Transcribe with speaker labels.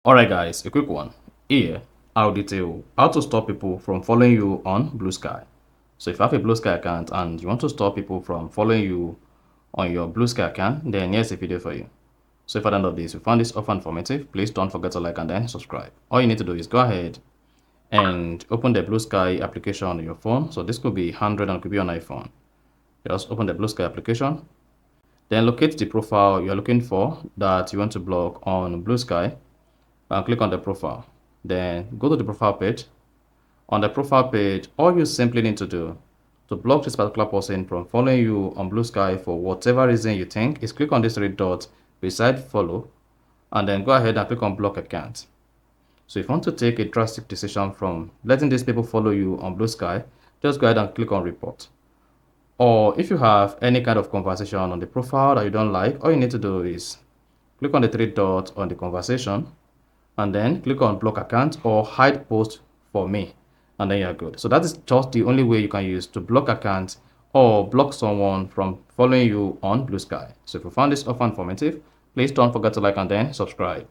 Speaker 1: Alright guys, a quick one. Here, I'll detail how to stop people from following you on Bluesky. So if you have a Bluesky account and you want to stop people from following you on your Bluesky account, then here's a video for you. So if at the end of this, you found this offer informative, please don't forget to like and then subscribe. All you need to do is go ahead and open the Bluesky application on your phone. So this could be Android and could be on iPhone. Just open the Bluesky application. Then locate the profile you're looking for that you want to block on Bluesky. And click on the profile. Then go to the profile page. On the profile page, all you simply need to do to block this particular person from following you on Bluesky for whatever reason you think is click on this red dot beside follow and then go ahead and click on block account. So if you want to take a drastic decision from letting these people follow you on Bluesky, just go ahead and click on report. Or if you have any kind of conversation on the profile that you don't like, all you need to do is click on the three dots on the conversation and then click on block account or hide post for me, and then you're good. So that is just the only way you can use to block accounts or block someone from following you on Bluesky. So if you found this offer informative, please don't forget to like and then subscribe.